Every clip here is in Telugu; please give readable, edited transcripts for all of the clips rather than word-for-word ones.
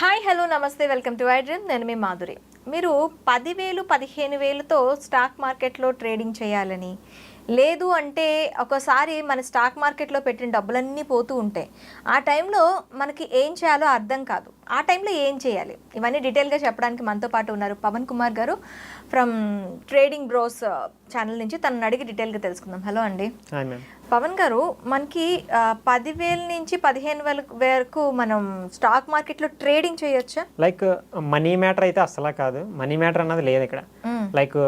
హాయ్ హలో నమస్తే వెల్కమ్ టు ఐడ్రీమ్. నేను మీ మాధురి. మీరు 10,000 15,000తో స్టాక్ మార్కెట్లో ట్రేడింగ్ చేయాలని, లేదు అంటే ఒకసారి మన స్టాక్ మార్కెట్లో పెట్టిన డబ్బులన్నీ పోతూ ఉంటాయి. ఆ టైంలో మనకి ఏం చేయాలో అర్థం కాదు. ఆ టైంలో ఏం చేయాలి, ఇవన్నీ డీటెయిల్గా చెప్పడానికి మనతో పాటు ఉన్నారు పవన్ కుమార్ గారు ఫ్రమ్ ట్రేడింగ్ బ్రోస్ ఛానల్ నుంచి. తనని అడిగి డీటెయిల్గా తెలుసుకుందాం. హలో అండి పవన్ గారు. మనకి 10,000 నుంచి 15,000 వరకు మనం స్టాక్ మార్కెట్లో ట్రేడింగ్ చేయొచ్చా? లైక్ మనీ మ్యాటర్ అయితే అసలు కాదు. మనీ మ్యాటర్ అన్నది లేదు ఇక్కడ. లైక్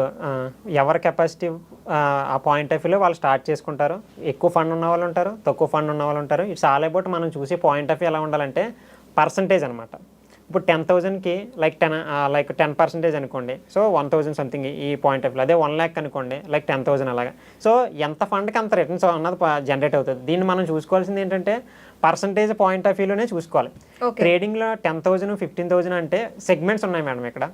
ఎవరి కెపాసిటీ ఆ పాయింట్ ఆఫ్ వ్యూలో వాళ్ళు స్టార్ట్ చేసుకుంటారు. ఎక్కువ ఫండ్ ఉన్న వాళ్ళు ఉంటారు, తక్కువ ఫండ్ ఉన్న వాళ్ళు ఉంటారు. ఇట్స్ ఆల్ అబౌట్ మనం చూసే పాయింట్ ఆఫ్ వ్యూ ఎలా ఉండాలంటే పర్సంటేజ్ అనమాట. ఇప్పుడు 10,000కి లైక్ 10% అనుకోండి. సో 1,000 సంథింగ్ ఈ పాయింట్ ఆఫ్ వ్యూ. అదే 1 lakh అనుకోండి, లైక్ 10,000 అలాగా. సో ఎంత ఫండ్కి అంత రిటర్న్స్ అన్నది జనరేట్ అవుతుంది. దీన్ని మనం చూసుకోవాల్సింది ఏంటంటే పర్సంటేజ్ పాయింట్ ఆఫ్ వ్యూలోనే చూసుకోవాలి. ట్రేడింగ్లో 10,000 15,000 అంటే సెగ్మెంట్స్ ఉన్నాయి మేడం. ఇక్కడ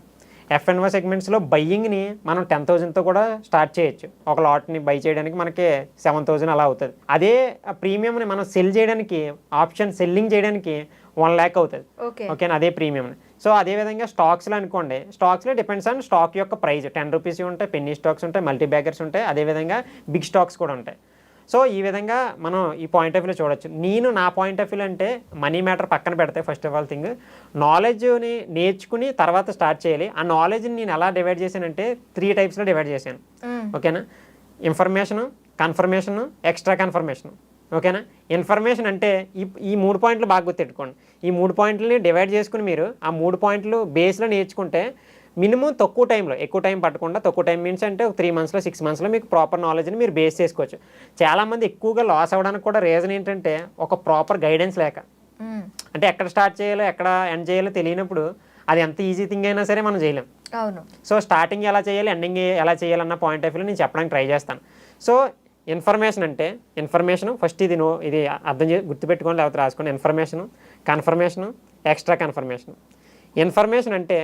F&O సెగ్మెంట్స్లో బయ్యింగ్ని మనం 10,000తో కూడా స్టార్ట్ చేయొచ్చు. ఒక లాట్ని బై చేయడానికి మనకి 7,000 అలా అవుతుంది. అదే ప్రీమియంని మనం సెల్ చేయడానికి, ఆప్షన్ సెల్లింగ్ చేయడానికి 1 lakh అవుతుంది. ఓకేనా, అదే ప్రీమియం. సో అదేవిధంగా స్టాక్స్లో అనుకోండి, స్టాక్స్లో డిపెండ్స్ ఆన్ స్టాక్ యొక్క ప్రైస్. 10 రూపీస్ ఉంటాయి, పెన్నీ స్టాక్స్ ఉంటాయి, మల్టీ బ్యాగర్స్ ఉంటాయి, అదేవిధంగా బిగ్ స్టాక్స్ కూడా ఉంటాయి. సో ఈ విధంగా మనం ఈ పాయింట్ ఆఫ్ వ్యూలో చూడొచ్చు. నేను నా పాయింట్ ఆఫ్ వ్యూలో అంటే మనీ మ్యాటర్ పక్కన పెడితే ఫస్ట్ ఆఫ్ ఆల్ థింగ్ నాలెడ్జ్ని నేర్చుకుని తర్వాత స్టార్ట్ చేయాలి. ఆ నాలెడ్జ్ని నేను ఎలా డివైడ్ చేశానంటే 3 టైప్స్లో డివైడ్ చేశాను. ఓకేనా, ఇన్ఫర్మేషను, కన్ఫర్మేషను, ఎక్స్ట్రా కన్ఫర్మేషను. ఓకేనా, ఇన్ఫర్మేషన్ అంటే ఈ 3 పాయింట్లు బాగా గుర్తెట్టుకోండి. ఈ 3 పాయింట్లని డివైడ్ చేసుకుని మీరు ఆ 3 పాయింట్లు బేస్లో నేర్చుకుంటే మినిమం తక్కువ టైంలో, ఎక్కువ టైం పట్టకుండా, తక్కువ టైం మీన్స్ అంటే 3 monthsలో 6 monthsలో మీకు ప్రాపర్ నాలెడ్జ్ని మీరు బేస్ చేసుకోవచ్చు. చాలామంది ఎక్కువగా లాస్ అవ్వడానికి కూడా రీజన్ ఏంటంటే ఒక ప్రాపర్ గైడెన్స్ లేక. అంటే ఎక్కడ స్టార్ట్ చేయాలో ఎక్కడ ఎండ్ చేయాలో తెలియనప్పుడు అది ఎంత ఈజీ థింగ్ అయినా సరే మనం చేయలేం. అవును. సో స్టార్టింగ్ ఎలా చేయాలి, ఎండింగ్ ఎలా చేయాలన్న పాయింట్ ఆఫ్ వ్యూలో నేను చెప్పడానికి ట్రై చేస్తాను. సో ఇన్ఫర్మేషన్ అంటే ఇన్ఫర్మేషను ఫస్ట్ ఇది గుర్తుపెట్టుకోండి, లేకపోతే రాసుకోండి. Information, confirmation, extra confirmation. Information అంటే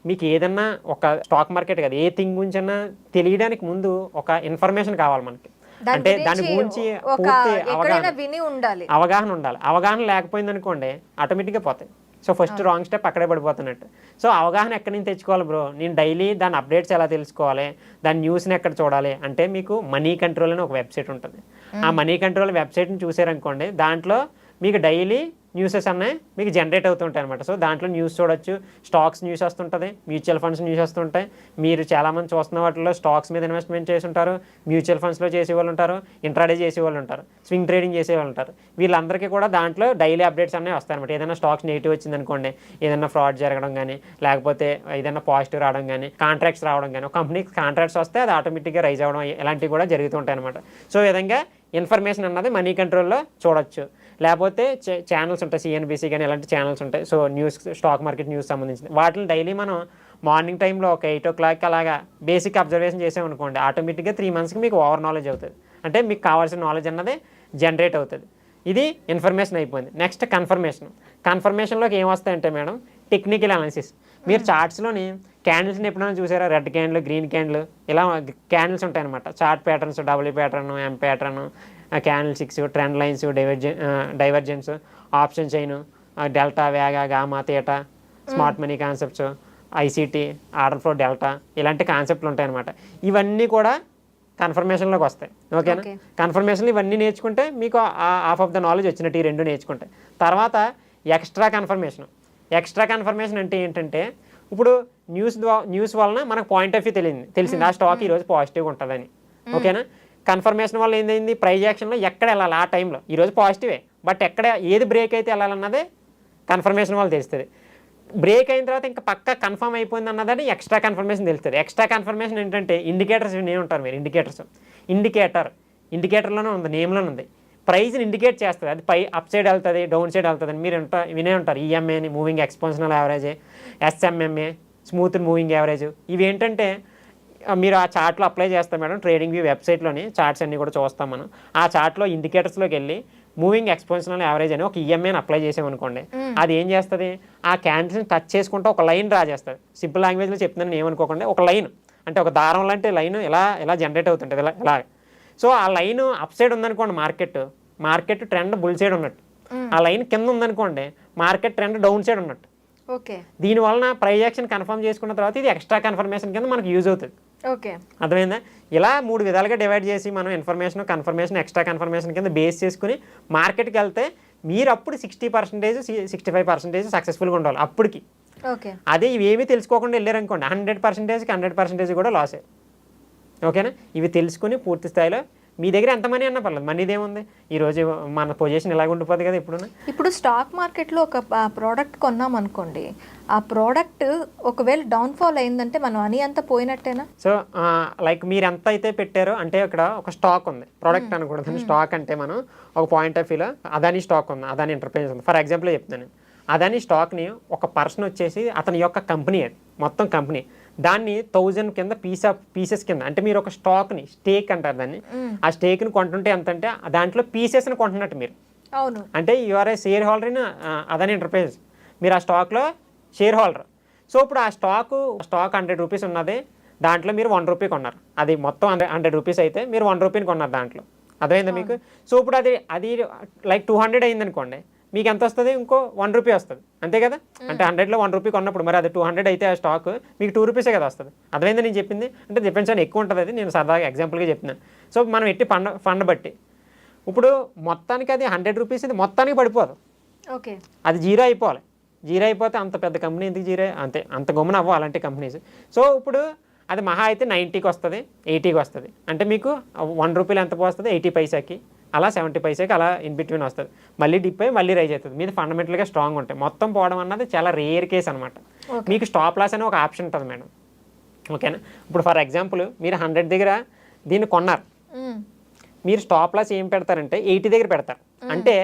మీకు ఏదన్నా ఒక స్టాక్ మార్కెట్ కదా, ఏ థింగ్ గురించి అన్నా తెలియడానికి ముందు ఒక ఇన్ఫర్మేషన్ కావాలి మనకి. అంటే దాని గురించి పూర్తి అవగాహన ఉండాలి. అవగాహన లేకపోయింది అనుకోండి ఆటోమేటిక్గా పోతాయి. సో ఫస్ట్ రాంగ్ స్టెప్ అక్కడే పడిపోతున్నట్టు. సో అవగాహన ఎక్కడి నుంచి తెచ్చుకోవాలి బ్రో? నేను డైలీ దాని అప్డేట్స్ ఎలా తెలుసుకోవాలి, దాని న్యూస్ని ఎక్కడ చూడాలి అంటే మీకు మనీ కంట్రోల్ అని ఒక వెబ్సైట్ ఉంటుంది. ఆ మనీ కంట్రోల్ వెబ్సైట్ని చూసారనుకోండి, దాంట్లో మీకు డైలీ న్యూసెస్ అన్నీ మీకు జనరేట్ అవుతుంటాయి అనమాట. సో దాంట్లో న్యూస్ చూడొచ్చు. స్టాక్స్ న్యూస్ వస్తుంటుంది, మ్యూచువల్ ఫండ్స్ న్యూస్ వస్తుంటాయి. మీరు చాలామంది చూస్తున్న వాటిలో స్టాక్స్ మీద ఇన్వెస్ట్మెంట్ చేసి ఉంటారు, మ్యూచువల్ ఫండ్స్లో చేసేవాళ్ళు ఉంటారు, ఇంట్రాడే చేసేవాళ్ళు ఉంటారు, స్వింగ్ ట్రేడింగ్ చేసేవాళ్ళు ఉంటారు. వీళ్ళందరికీ కూడా దాంట్లో డైలీ అప్డేట్స్ అన్నీ వస్తాయన్నమాట. ఏదైనా స్టాక్స్ నెగిటివ్ వచ్చిందనుకోండి, ఏదైనా ఫ్రాడ్ జరగడం కానీ, లేకపోతే ఏదైనా పాజిటివ్ రావడం కానీ, కాంట్రాక్ట్స్ రావడం కానీ, ఒక కంపెనీకి కాంట్రాక్ట్స్ వస్తే అది ఆటోమేటిక్గా రైజ్ అవ్వడం ఇలాంటివి కూడా జరుగుతుంటాయి అనమాట. సో ఈ విధంగా ఇన్ఫర్మేషన్ అన్నది మనీ కంట్రోల్లో చూడొచ్చు. లేకపోతే ఛానల్స్ ఉంటాయి, సిఎన్బిసి కానీ ఇలాంటి ఛానల్స్ ఉంటాయి. So news, stock market news సంబంధించింది వాటిని డైలీ మనం మార్నింగ్ టైంలో ఒక 8 o'clock అలాగా బేసిక్ అబ్జర్వేషన్ చేసామనుకోండి, ఆటోమేటిక్గా 3 monthsకి మీకు ఓవర్ నాలెడ్జ్ అవుతుంది. అంటే మీకు కావాల్సిన నాలెడ్జ్ అన్నది జనరేట్ అవుతుంది. ఇది ఇన్ఫర్మేషన్ అయిపోయింది. Next confirmation. కన్ఫర్మేషన్లోకి ఏం వస్తాయంటే మేడం టెక్నికల్ అనాలిసిస్. మీరు చార్ట్స్లోని క్యాండిల్స్ని ఎప్పుడైనా చూసారా? రెడ్ క్యాండిల్, గ్రీన్ క్యాండిల్, ఇలా క్యాండిల్స్ ఉంటాయన్నమాట. Chart patterns, W pattern, M pattern, candle 6, trend lines, divergence, option chain, delta, vega, gamma, theta, smart money concepts, ICT, order flow, delta, ఇలాంటి కాన్సెప్ట్లు ఉంటాయన్నమాట. ఇవన్నీ కూడా కన్ఫర్మేషన్లోకి వస్తాయి. ఓకేనా, కన్ఫర్మేషన్లు ఇవన్నీ నేర్చుకుంటే మీకు హాఫ్ ఆఫ్ ద నాలెడ్జ్ వచ్చినట్టు ఈ 2 నేర్చుకుంటే. తర్వాత ఎక్స్ట్రా కన్ఫర్మేషన్. ఎక్స్ట్రా కన్ఫర్మేషన్ అంటే ఏంటంటే ఇప్పుడు న్యూస్ వలన మనకు పాయింట్ ఆఫ్ వ్యూ తెలిసింది ఆ స్టాక్ ఈరోజు పాజిటివ్గా ఉంటుందని. ఓకేనా, కన్ఫర్మేషన్ వల్ల ఏంటైంది, ప్రైజ్ యాక్షన్లో ఎక్కడ వెళ్ళాలి ఆ టైంలో, ఈరోజు పాజిటివే బట్ ఎక్కడ ఏది బ్రేక్ అయితే వెళ్ళాలన్నదే కన్ఫర్మేషన్ వల్ల తెలుస్తుంది. బ్రేక్ అయిన తర్వాత ఇంకా పక్క కన్ఫర్మ్ అయిపోయింది అన్నదని ఎక్స్ట్రా కన్ఫర్మేషన్ తెలుస్తుంది. ఎక్స్ట్రా కన్ఫర్మేషన్ ఏంటంటే ఇండికేటర్స్ ఉంటారు మీరు. ఇండికేటర్లోనే ఉంది, నేమ్లోనే ఉంది. ప్రైజ్ని ఇండికేట్ చేస్తుంది. అది అప్ సైడ్ వెళ్తుంది, డౌన్ సైడ్ వెళ్తుంది అని మీరు వినే ఉంటారు. ఈఎంఏని, moving exponential average, SMMA, smooth moving average. ఇవి ఏంటంటే మీరు ఆ చార్ట్లో అప్లై చేస్తాం మేడం. ట్రేడింగ్ వ్యూ వెబ్సైట్లోని చార్ట్స్ అన్నీ కూడా చూస్తాం మనం. ఆ చార్ట్లో ఇండికేటర్స్లోకి వెళ్ళి మూవింగ్ ఎక్స్పోనెన్షియల్ యావరేజ్ అని ఒక ఈఎంఐని అప్లై చేసామనుకోండి, అది ఏం చేస్తుంది, ఆ క్యాండిల్స్ని టచ్ చేసుకుంటూ ఒక లైన్ డ్రా చేస్తుంది. సింపుల్ లాంగ్వేజ్లో చెప్తున్నాను ఏమనుకోకుండా, ఒక లైన్ అంటే ఒక దారం లాంటి లైన్ ఇలా జనరేట్ అవుతుంటుంది ఇలా. సో ఆ లైన్ అప్ సైడ్ ఉందనుకోండి, మార్కెట్ ట్రెండ్ బుల్ సైడ్ ఉన్నట్టు. ఆ లైన్ కింద ఉందనుకోండి, మార్కెట్ ట్రెండ్ డౌన్ సైడ్ ఉన్నట్టు. ఓకే. దీని వలన ప్రైస్ యాక్షన్ కన్ఫర్మ్ చేసుకున్న తర్వాత ఇది ఎక్స్ట్రా కన్ఫర్మేషన్ కింద మనకు యూజ్ అవుతుంది. ఓకే. అర్థమైందా? ఇలా 3 విధాలుగా డివైడ్ చేసి మనం ఇన్ఫర్మేషన్, కన్ఫర్మేషన్, ఎక్స్ట్రా కన్ఫర్మేషన్ కింద బేస్ చేసుకుని మార్కెట్కి వెళ్తే మీరు అప్పుడు 60%, 65% సక్సెస్ఫుల్గా ఉండాలి అప్పటికి. ఓకే. అదే ఇవేమీ తెలుసుకోకుండా వెళ్ళారనుకోండి 100%కి 100% కూడా లాసే. ఓకేనా? ఇవి తెలుసుకుని పూర్తి స్థాయిలో మీ దగ్గర ఎంత మనీ అన్నా పర్లేదు, మనీది ఏముంది, ఈరోజు మన పొజిషన్ ఇలాగ ఉండిపోతుంది కదా ఇప్పుడు. ఇప్పుడు స్టాక్ మార్కెట్లో ఒక ప్రోడక్ట్ కొన్నాం అనుకోండి, ఆ ప్రోడక్ట్ ఒకవేళ డౌన్ఫాల్ అయిందంటే మన మనీ అంతా పోయినట్టేనా? సో లైక్ మీరు ఎంత అయితే పెట్టారో, అంటే ఇక్కడ ఒక స్టాక్ ఉంది, ప్రోడక్ట్ అనకూడదు, స్టాక్ అంటే మనం ఒక పాయింట్ ఆఫ్ వ్యూలో అదాని స్టాక్ ఉంది, అదాని ఎంటర్ప్రైజెస్ ఉంది. ఫర్ ఎగ్జాంపుల్ చెప్తున్నాను, అదాని స్టాక్ని ఒక పర్సన్ వచ్చేసి అతని యొక్క కంపెనీ, అది మొత్తం కంపెనీ, దాన్ని 1000 కింద పీసెస్ కింద, అంటే మీరు ఒక స్టాక్ని, స్టేక్ అంటారు దాన్ని, ఆ స్టేక్ని కొంటుంటే ఎంత అంటే దాంట్లో పీసెస్ని కొంటున్నట్టు మీరు. అవును. అంటే you are a shareholder in Adani enterprises, మీరు ఆ స్టాక్లో షేర్ హోల్డర్. సో ఇప్పుడు ఆ స్టాక్ 100 రూపీస్ ఉన్నది, దాంట్లో మీరు 1 రూపీ కొన్నారు, అది మొత్తం 100 రూపీస్ అయితే మీరు 1 రూపీని కొన్నారు దాంట్లో. అర్థమైందా మీకు? సో ఇప్పుడు అది లైక్ 200 అయింది అనుకోండి, మీకు ఎంత వస్తుంది? ఇంకో 1 రూపీ వస్తుంది, అంతే కదా? అంటే 100లో 1 రూపీ కొన్నప్పుడు మరి అది 200 అయితే ఆ స్టాక్ మీకు 2 రూపీసే కదా వస్తుంది. అర్థమైందా నేను చెప్పింది? అంటే డిఫరెన్స్ అని ఎక్కువ ఉంటుంది, అది నేను సరదాగా ఎగ్జాంపుల్గా చెప్తున్నాను. సో మనం ఎట్టి ఫండ్ బట్టి ఇప్పుడు మొత్తానికి అది 100 రూపీస్ ఇది మొత్తానికి పడిపోదు, ఓకే, అది జీరో అయిపోవాలి. జీరో అయిపోతే అంత పెద్ద కంపెనీ ఎందుకు జీరో, అంత గమ్మున అవ్వ అలాంటి కంపెనీస్. సో ఇప్పుడు అది మహా అయితే 90కి వస్తుంది, 80కి వస్తుంది, అంటే మీకు 1 రూపీలు ఎంత పోస్తుంది? 80 పైసాకి, అలా 70 పైసాకి, అలా ఇన్ బిట్వీన్ వస్తుంది. మళ్ళీ డిప్ అయ్యి మళ్ళీ రైజ్ అవుతుంది. మీది ఫండమెంటల్గా స్ట్రాంగ్ ఉంటాయి. మొత్తం పోవడం అన్నది చాలా రేర్ కేస్ అనమాట. మీకు స్టాప్ లాస్ అనే ఒక ఆప్షన్ ఉంటుంది మేడం. ఓకేనా? ఇప్పుడు ఫర్ ఎగ్జాంపుల్ మీరు 100 దగ్గర దీన్ని కొన్నారు, మీరు స్టాప్ లాస్ ఏం పెడతారంటే 80 దగ్గర పెడతారు. అంటే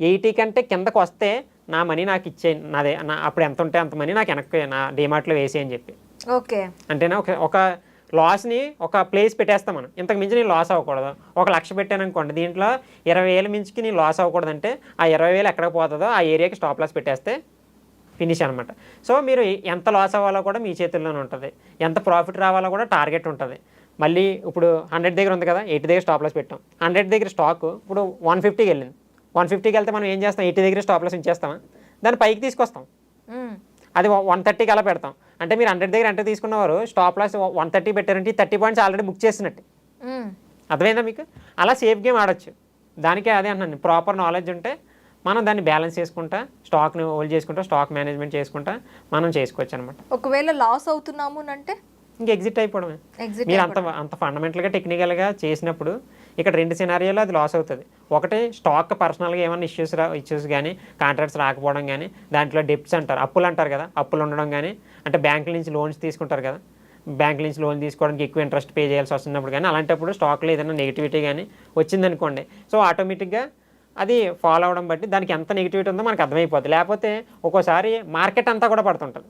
80 కంటే కిందకు వస్తే నా మనీ నాకు ఇచ్చేయి, అప్పుడు ఎంత ఉంటే అంత మనీ నాకు వెనక్కి నా డిమార్ట్లో వేసి అని చెప్పి. ఓకే. అంటేనా ఒక లాస్ని ఒక ప్లేస్ పెట్టేస్తాం మనం, ఇంతకు మించి నేను లాస్ అవ్వకూడదు. 1,00,000 పెట్టాను అనుకోండి, దీంట్లో 20,000 మించికి నేను లాస్ అవ్వకూడదంటే ఆ 20,000 ఎక్కడికి పోతుందో ఆ ఏరియాకి స్టాప్ లాస్ పెట్టేస్తే ఫినిష్ అనమాట. సో మీరు ఎంత లాస్ అవ్వాలో కూడా మీ చేతుల్లోనే ఉంటుంది, ఎంత ప్రాఫిట్ రావాలో కూడా టార్గెట్ ఉంటుంది. మళ్ళీ ఇప్పుడు 100 దగ్గర ఉంది కదా, 80 దగ్గర స్టాప్ లాస్ పెట్టాం. 100 దగ్గర స్టాక్ ఇప్పుడు 150కి వెళ్ళింది. 150కి వెళ్తే మనం ఏం చేస్తాం? 80 దగ్గర స్టాప్ లాస్ ఉంచేస్తామా? దాన్ని పైకి తీసుకొస్తాం, అది 130కి అలా పెడతాం. అంటే మీరు 100 దగ్గర అంటే తీసుకున్నవారు స్టాప్ లాస్ 130 పెట్టారంటే 30 పాయింట్స్ ఆల్రెడీ బుక్ చేసినట్టు. అర్థమైందా మీకు? అలా సేఫ్ గేమ్ ఆడొచ్చు. దానికే అదే అంటున్నాను, ప్రాపర్ నాలెడ్జ్ ఉంటే మనం దాన్ని బ్యాలెన్స్ చేసుకుంటా, స్టాక్ని హోల్డ్ చేసుకుంటా, స్టాక్ మేనేజ్మెంట్ చేసుకుంటా మనం చేసుకోవచ్చు అనమాట. ఒకవేళ లాస్ అవుతున్నాము అంటే ఇంక ఎగ్జిట్ అయిపోవడమే. మీరు అంత ఫండమెంటల్గా టెక్నికల్గా చేసినప్పుడు ఇక్కడ 2 సినారియోలో అది లాస్ అవుతుంది. ఒకటి స్టాక్ పర్సనల్గా ఏమైనా ఇష్యూస్ కానీ, కాంట్రాక్ట్స్ రాకపోవడం కానీ, దాంట్లో డెప్ట్స్ అంటారు, అప్పులు అంటారు కదా, అప్పులు ఉండడం కానీ, అంటే బ్యాంకుల నుంచి లోన్స్ తీసుకుంటారు కదా, బ్యాంకుల నుంచి లోన్ తీసుకోవడానికి ఎక్కువ ఇంట్రెస్ట్ పే చేయాల్సి వస్తున్నప్పుడు కానీ, అలాంటప్పుడు స్టాక్లో ఏదైనా నెగిటివిటీ కానీ వచ్చిందనుకోండి, సో ఆటోమేటిక్గా అది ఫాలో అవడం బట్టి దానికి ఎంత నెగిటివిటీ ఉందో మనకు అర్థమైపోద్ది. లేకపోతే ఒక్కోసారి మార్కెట్ అంతా కూడా పడుతుంటుంది,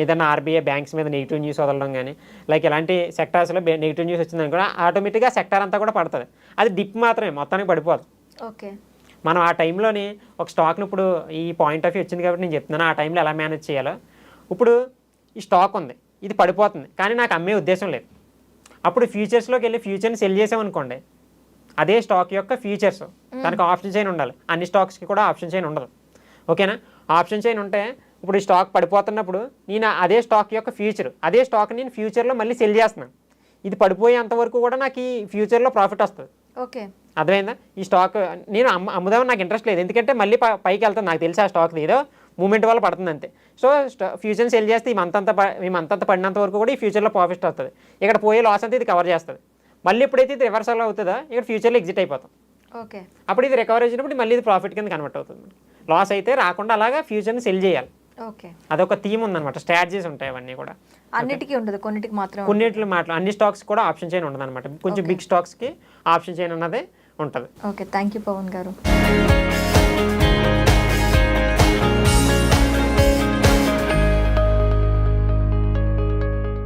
ఏదైనా ఆర్బీఐ బ్యాంక్స్ మీద నెగిటివ్ న్యూస్ వదలడం కానీ, లైక్ ఇలాంటి సెక్టార్స్లో నెగిటివ్ న్యూస్ వచ్చిందని కూడా ఆటోమేటిక్గా సెక్టార్ అంతా కూడా పడుతుంది. అది డిప్ మాత్రమే, మొత్తానికి పడిపోదు. ఓకే, మనం ఆ టైంలోని ఒక స్టాక్ని, ఇప్పుడు ఈ పాయింట్ ఆఫ్ వ్యూ వచ్చింది కాబట్టి నేను చెప్తున్నాను ఆ టైంలో ఎలా మేనేజ్ చేయాలో. ఇప్పుడు ఈ స్టాక్ ఉంది, ఇది పడిపోతుంది, కానీ నాకు అమ్మే ఉద్దేశం లేదు. అప్పుడు ఫ్యూచర్స్లోకి వెళ్ళి ఫ్యూచర్ని సెల్ చేసామనుకోండి, అదే స్టాక్ యొక్క ఫ్యూచర్స్, దానికి ఆప్షన్ చైన్ ఉండాలి. అన్ని స్టాక్స్కి కూడా ఆప్షన్ చైన్ ఉండదు. ఓకేనా? ఆప్షన్ చైన్ ఉంటే ఇప్పుడు ఈ స్టాక్ పడిపోతున్నప్పుడు నేను అదే స్టాక్ యొక్క ఫ్యూచర్, అదే స్టాక్ నేను ఫ్యూచర్లో మళ్ళీ సెల్ చేస్తున్నాను. ఇది పడిపోయేంతవరకు కూడా నాకు ఈ ఫ్యూచర్లో ప్రాఫిట్ వస్తుంది. ఓకే, అర్థమైందా? ఈ స్టాక్ నేను అమ్ముదామని నాకు ఇంట్రెస్ట్ లేదు, ఎందుకంటే మళ్ళీ పైకి వెళ్తాను, నాకు తెలిసి ఆ స్టాక్ ఏదో మూమెంట్ వల్ల పడుతుంది అంతే. సో ఫ్యూచర్ని సెల్ చేస్తే ఈ మంతంతా పడినంత వరకు కూడా ఈ ఫ్యూచర్లో ప్రాఫిట్ వస్తుంది. ఇక్కడ పోయే లాస్ అంతా ఇది కవర్ చేస్తుంది. మళ్ళీ ఎప్పుడైతే ఇది రివర్సల్ అవుతుందో ఇక్కడ ఫ్యూచర్లో ఎగ్జిట్ అయిపోతాం. ఓకే, అప్పుడు ఇది రికవర్ వచ్చినప్పుడు మళ్ళీ ఇది ప్రాఫిట్ కింద కన్వర్ట్ అవుతుంది. లాస్ అయితే రాకుండా అలాగా ఫ్యూచర్ని సెల్ చేయాలి. ఓకే, అదొక థీమ్ ఉందన్నమాట, స్ట్రాటజీస్ ఉంటాయి అవన్నీ కూడా. అన్నిటికీ ఉండదు, కొన్నిటికి మాత్రం. కొన్నిట్లు అన్ని స్టాక్స్ కూడా ఆప్షన్ చైన్ ఉండదు అనమాట. కొంచెం బిగ్ స్టాక్స్కి ఆప్షన్ చైన్ అన్నదే ఉంటుంది. ఓకే, థ్యాంక్ యూ పవన్ గారు.